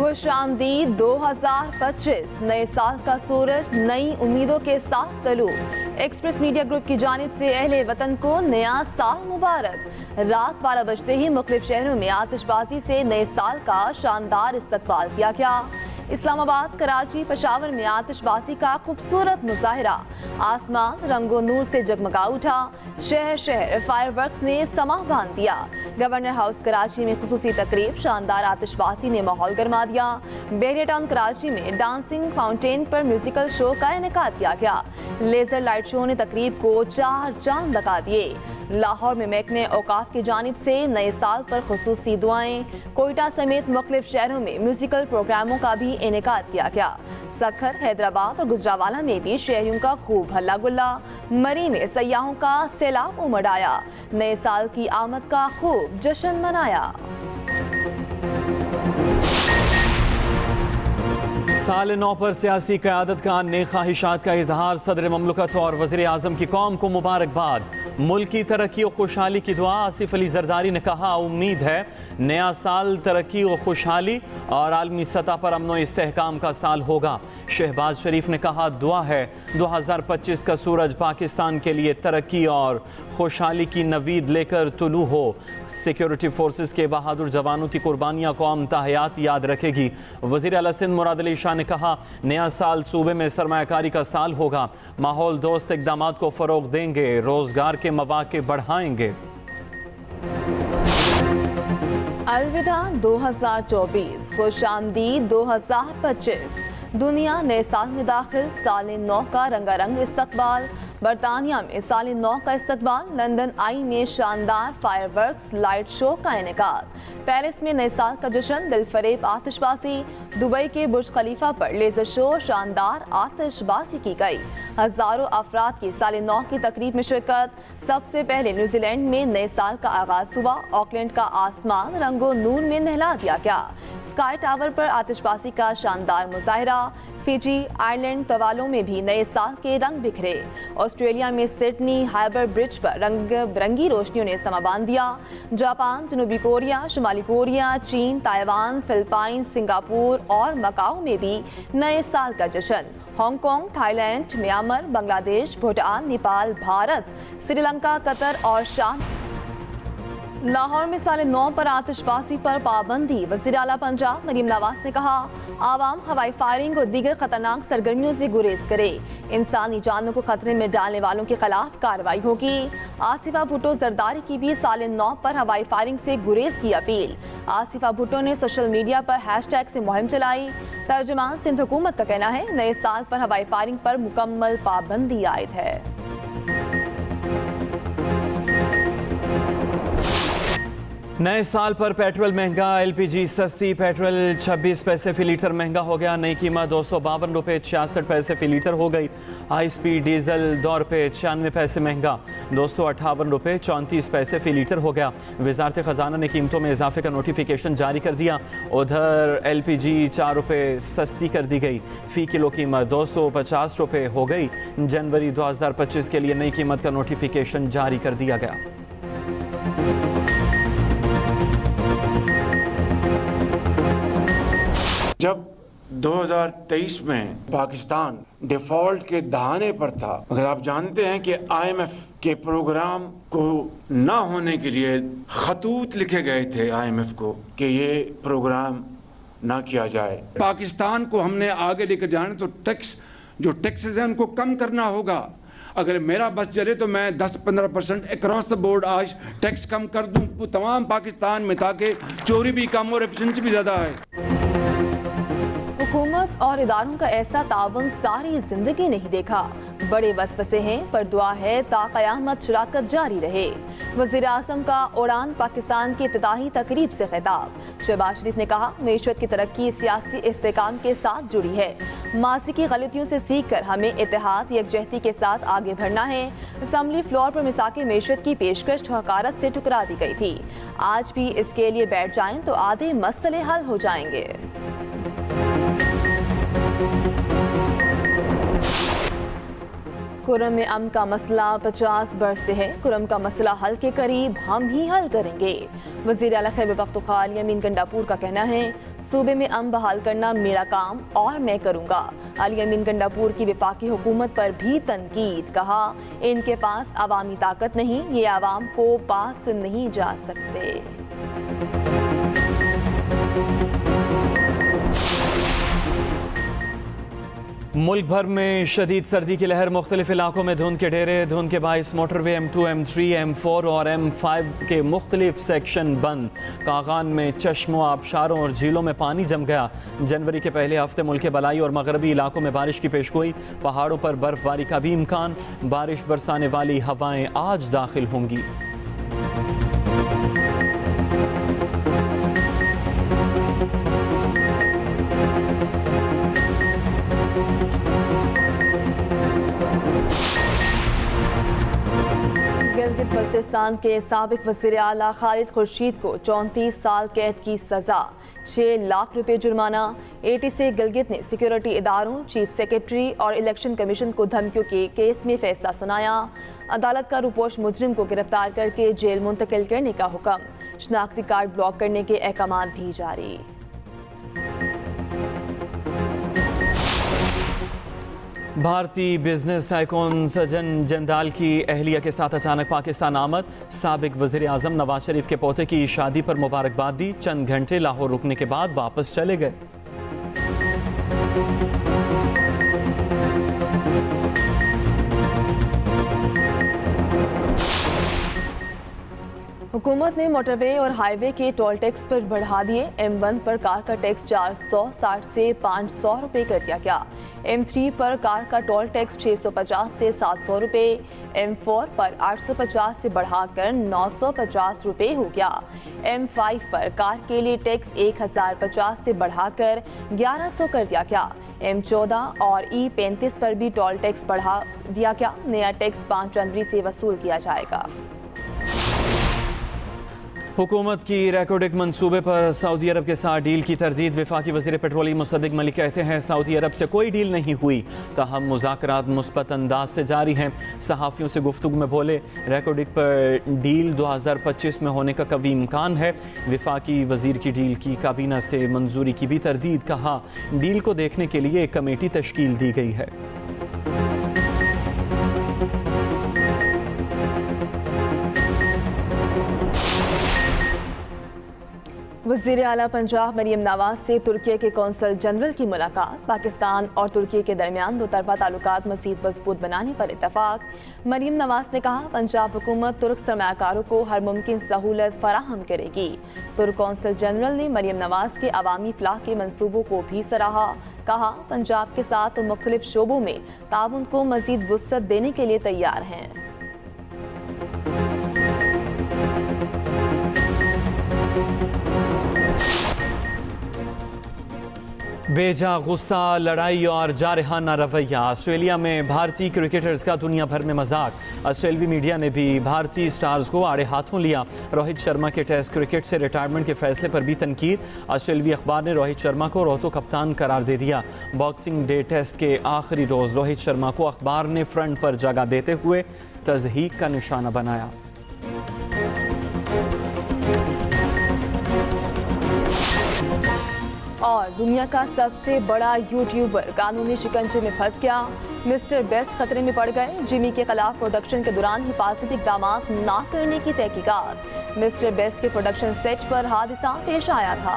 खुश आमदीद 2025 नए साल का सूरज नई उम्मीदों के साथ तलू। एक्सप्रेस मीडिया ग्रुप की जानिब से अहले वतन को नया साल मुबारक। रात 12 बजते ही मुख्तलिफ शहरों में आतिशबाजी से नए साल का शानदार इस्तकबाल किया गया। इस्लामाबाद, कराची, पेशावर में आतिशबाजी का खूबसूरत मुजाहिरा। आसमान रंगो नूर से जगमगा उठा। शहर शहर फायरवर्क्स ने समा बांध दिया। गवर्नर हाउस कराची में खुसूसी तकरीब, शानदार आतिशबाजी ने माहौल गरमा दिया। बहरिया टाउन कराची में डांसिंग फाउंटेन पर म्यूजिकल शो का इनेकाद किया गया। लेजर लाइट शो ने तकरीब को चार चांद लगा दिए। लाहौर में महकमे औकाफ की जानिब से नए साल पर खुसूसी दुआएं। कोयटा समेत मुख्तलिफ शहरों में म्यूजिकल प्रोग्रामों का भी इनेकाद किया गया। सखर, हैदराबाद और गुजरावाला में भी शहरियों का खूब हल्ला गुल्ला। मरी में सयाहों का सैलाब उमड़ आया। नए साल की आमद का खूब जश्न मनाया। साल नौ पर सियासी क़यादत का नेक ख्वाहिशात का इजहार। सदर ममलकत और वज़ीर आज़म की कौम को मुबारकबाद। मुल्क की तरक्की और खुशहाली की दुआ। आसिफ अली जरदारी ने कहा, उम्मीद है नया साल तरक्की और खुशहाली और आलमी सतह पर अमन व इस्तेहकाम का साल होगा। शहबाज शरीफ ने कहा, दुआ है 2025 का सूरज पाकिस्तान के लिए तरक्की और खुशहाली की नवीद लेकर तुलू हो। सिक्योरिटी फोर्सेस के बहादुर जवानों की कुर्बानियाँ कौम ताहयात याद रखेगी। वज़ीर आला सिंध मुराद अली शाह ने कहा, नया साल सूबे में सरमायाकारी का साल होगा। माहौल दोस्त इक़दामात को फ़रोग़ देंगे, रोज़गार के मौक़े बढ़ाएंगे। अलविदा 2024, खुश आमदीद 2025। दुनिया नए साल में दाखिल। साल नौ का रंगारंग इस्तकबाल। बरतानिया में साल नौ का इस्तकबाल। लंदन आई में शानदार फायरवर्क्स लाइट शो का इनेकाद। पेरिस में नए साल का जश्न, दिलफरेब आतिशबाजी। दुबई के बुर्ज खलीफा पर लेजर शो, शानदार आतिशबाजी की गई। हजारों अफराद की साल नौ की तकरीब में शिरकत। सबसे पहले न्यूजीलैंड में नए साल का आगाज हुआ। ऑकलैंड का आसमान रंगो नूर में नहला दिया गया। स्काई टावर पर आतिशबाजी का शानदार मुजाहिरा। फिजी, आयरलैंड, तवालों में भी नए साल के रंग बिखरे। ऑस्ट्रेलिया में सिडनी हार्बर ब्रिज पर रंग बिरंगी रोशनियों ने समा बांध दिया। जापान, जनूबी कोरिया, शुमाली कोरिया, चीन, ताइवान, फिलिपाइन, सिंगापुर और मकाओ में भी नए साल का जश्न। Hong Kong, Thailand, Myanmar, Bangladesh, Bhutan, Nepal, Bharat, Sri Lanka, Qatar और शाम। लाहौर में साल नौ पर आतिशबाजी पर पाबंदी। वज़ीर आला पंजाब मरीम नवाज ने कहा, आवाम हवाई फायरिंग और दीगर खतरनाक सरगर्मियों से गुरेज करे। इंसानी जानों को खतरे में डालने वालों के खिलाफ कार्रवाई होगी। आसिफा भुट्टो जरदारी की भी साल नौ पर हवाई फायरिंग से गुरेज की अपील। आसिफा भुट्टो ने सोशल मीडिया पर हैशटैग से मुहिम चलाई। तर्जुमान सिंध हुकूमत का कहना है, नए साल पर हवाई फायरिंग पर मुकम्मल पाबंदी आयद है। नए साल पर पेट्रोल महंगा, एलपीजी सस्ती। पेट्रोल 26 पैसे फी लीटर महंगा हो गया। नई कीमत 252 रुपये 66 पैसे फी लीटर हो गई। हाई स्पीड डीजल 2 रुपये 96 पैसे महंगा, 258 रुपये 34 पैसे फी लीटर हो गया। वजारत ख़जाना ने कीमतों में इजाफे का नोटिफिकेशन जारी कर दिया। उधर एलपीजी 4 रुपये सस्ती कर दी गई। फ़ी किलो कीमत 250 रुपये हो गई। जनवरी 2025 के लिए नई कीमत का नोटिफिकेशन जारी कर दिया गया। जब 2023 में पाकिस्तान डिफॉल्ट के दहाने पर था, अगर आप जानते हैं कि आईएमएफ के प्रोग्राम को ना होने के लिए खतूत लिखे गए थे आईएमएफ को कि ये प्रोग्राम ना किया जाए। पाकिस्तान को हमने आगे लेकर जाना तो टैक्सेस हैं उनको कम करना होगा। अगर मेरा बस चले तो मैं 10-15% अक्रॉस द बोर्ड आज टैक्स कम कर दूं तमाम पाकिस्तान में, ताकि चोरी भी कम और एफिशिएंसी भी ज़्यादा है। हुकूमत और इदारों का ऐसा तावन सारी जिंदगी नहीं देखा। बड़े वसवसे हैं, पर दुआ है ता क़यामत शराकत जारी रहे। वज़ीर आज़म का उड़ान पाकिस्तान की इब्तिदाई तकरीब से खिताब। शहबाज शरीफ ने कहा, मईशत की तरक्की सियासी इस्तेकाम के साथ जुड़ी है। माजी की गलतियों से सीख कर हमें इत्तेहाद यकजहती के साथ आगे बढ़ना है। असम्बली फ्लोर पर मिसाक़े मईशत की पेशकश हकारत से ठुकरा दी गई थी। आज भी इसके लिए बैठ जाएं तो आधे मसले हल हो जाएंगे। कुरम में अम का मसला 50 बरस से है। कुरम का मसला हल के करीब हम ही हल करेंगे। वज़ीर आला खैबर पख्तूनख्वा यमीन गंडापुर का कहना है, सूबे में अम बहाल करना मेरा काम और मैं करूंगा। अली यमीन गंडापुर की वफाकी हुकूमत पर भी तनकीद, कहा इनके पास अवामी ताकत नहीं, ये आवाम को पास नहीं जा सकते। मुल्क भर में शदीद सर्दी की लहर, मुख्तलिफ इलाकों में धुंध के डेरे। धुंध के बाइस मोटरवे M2, M3, M4 और M5 के मुख्तलिफ सेक्शन बंद। कागान में चश्मों, आबशारों और झीलों में पानी जम गया। जनवरी के पहले हफ्ते मुल्क के बलाई और मगरबी इलाकों में बारिश की पेशगोई। पहाड़ों पर बर्फबारी का भी इम्कान। बारिश बरसाने वाली हवाएं आज दाखिल होंगी। गिलगित बल्तिस्तान के साबिक वज़ीर आला खालिद खुर्शीद को 34 साल कैद की सजा, 6 लाख रुपए जुर्माना। एटी से गिलगित ने सिक्योरिटी इदारों, चीफ सेक्रेटरी और इलेक्शन कमीशन को धमकियों के केस में फैसला सुनाया। अदालत का रुपोश मुजरिम को गिरफ्तार करके जेल मुंतकिल करने का हुक्म। शनाख्ती कार्ड ब्लॉक करने के अहकाम भी जारी। भारतीय बिजनेस टाइकून सजन जंदाल की अहलिया के साथ अचानक पाकिस्तान आमद। साबिक वज़ीर आज़म नवाज शरीफ के पोते की शादी पर मुबारकबाद दी। चंद घंटे लाहौर रुकने के बाद वापस चले गए। हुकूमत ने मोटरवे और हाईवे के टोल टैक्स पर बढ़ा दिए। M1 पर कार का टैक्स 460 से 500 रुपये कर दिया गया। M3 पर कार का टोल टैक्स 650 से 700 रुपये। M4 पर 850 से बढ़ाकर 950 रुपये हो गया। M5 पर कार के लिए टैक्स 1050 से बढ़ाकर 1100 कर दिया गया। M14 और E35 पर भी टोल टैक्स बढ़ा दिया गया। नया टैक्स 5 जनवरी से वसूल किया जाएगा। हुकूमत की रेकोडिक मंसूबे पर सऊदी अरब के साथ डील की तरदीद। वफाकी वज़ीर पेट्रोलियम मुसद्दिक मलिक कहते हैं, सऊदी अरब से कोई डील नहीं हुई, ताहम मुज़ाकरात मुस्बत अंदाज से जारी हैं। सहाफ़ियों से गुफ्तगू में बोले, रेकोडिक पर डील 2025 में होने का कभी इम्कान है। वफाकी वज़ीर की डील की काबीना से मंजूरी की भी तरदीद। कहा, डील को देखने के लिए एक कमेटी तश्कील दी गई है। वज़ीर आला पंजाब मरीम नवाज से तुर्की के कौंसल जनरल की मुलाकात। पाकिस्तान और तुर्की के दरमियान दोतरफा ताल्लुकात मज़ीद मजबूत बनाने पर इत्तफाक। मरीम नवाज ने कहा, पंजाब हुकूमत तुर्क सरमायाकारों को हर मुमकिन सहूलत फराहम करेगी। तुर्क कौंसल जनरल ने मरीम नवाज के अवामी फलाह के मंसूबों को भी सराहा। कहा, पंजाब के साथ मुख्तलिफ शोबों में ताउन को मज़ीद वुसअत देने के लिए तैयार हैं। बेजा गुस्सा, लड़ाई और जारहाना रवैया। ऑस्ट्रेलिया में भारतीय क्रिकेटर्स का दुनिया भर में मजाक। ऑस्ट्रेलियाई मीडिया ने भी भारतीय स्टार्स को आड़े हाथों लिया। रोहित शर्मा के टेस्ट क्रिकेट से रिटायरमेंट के फैसले पर भी तनकीद। ऑस्ट्रेलियाई अखबार ने रोहित शर्मा को रोहतो कप्तान करार दे दिया। बॉक्सिंग डे टेस्ट के आखिरी रोज रोहित शर्मा को अखबार ने फ्रंट पर जगह देते हुए तज़हीक का निशाना बनाया। और दुनिया का सबसे बड़ा यूट्यूबर कानूनी शिकंजे में फंस गया। मिस्टर बेस्ट खतरे में पड़ गए। जिमी के खिलाफ प्रोडक्शन के दौरान हिफाजती इक़दाम ना करने की तहकीकात। मिस्टर बेस्ट के प्रोडक्शन सेट पर हादसा पेश आया था।